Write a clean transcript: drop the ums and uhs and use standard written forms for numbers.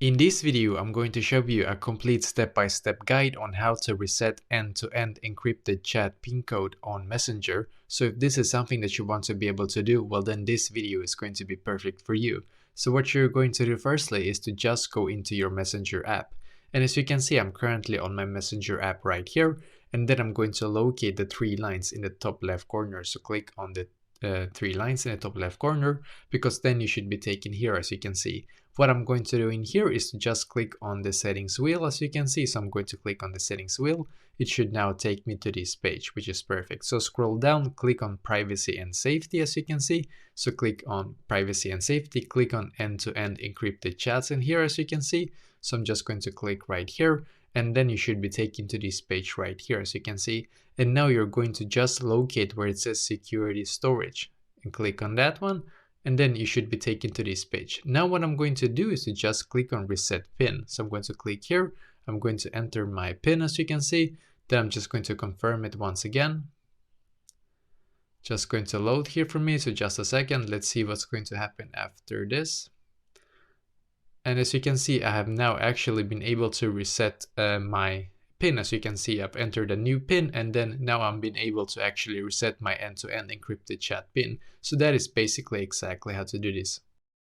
In this video, I'm going to show you a complete step-by-step guide on how to reset end-to-end encrypted chat PIN code on Messenger. So if this is something that you want to be able to do, well then this video is going to be perfect for you. So what you're going to do firstly is to just go into your Messenger app. And as you can see, I'm currently on my Messenger app right here. And then I'm going to locate the three lines in the top left corner. So click on the three lines in the top left corner, because then you should be taken here, as you can see. What I'm going to do in here is to just click on the settings wheel, as you can see. So I'm going to click on the settings wheel. It should now take me to this page, which is perfect. So scroll down, click on privacy and safety, as you can see. So click on privacy and safety, click on end-to-end encrypted chats in here, as you can see. So I'm just going to click right here, and then you should be taken to this page right here, as you can see. And now you're going to just locate where it says security storage and click on that one. And then you should be taken to this page. Now what I'm going to do is to just click on reset pin. So I'm going to click here. I'm going to enter my pin, as you can see. Then I'm just going to confirm it once again. Just going to load here for me. So just a second. Let's see what's going to happen after this. And as you can see, I have now actually been able to reset my pin. As you can see, I've entered a new pin, and then now I'm being able to actually reset my end-to-end encrypted chat pin. So that is basically exactly how to do this.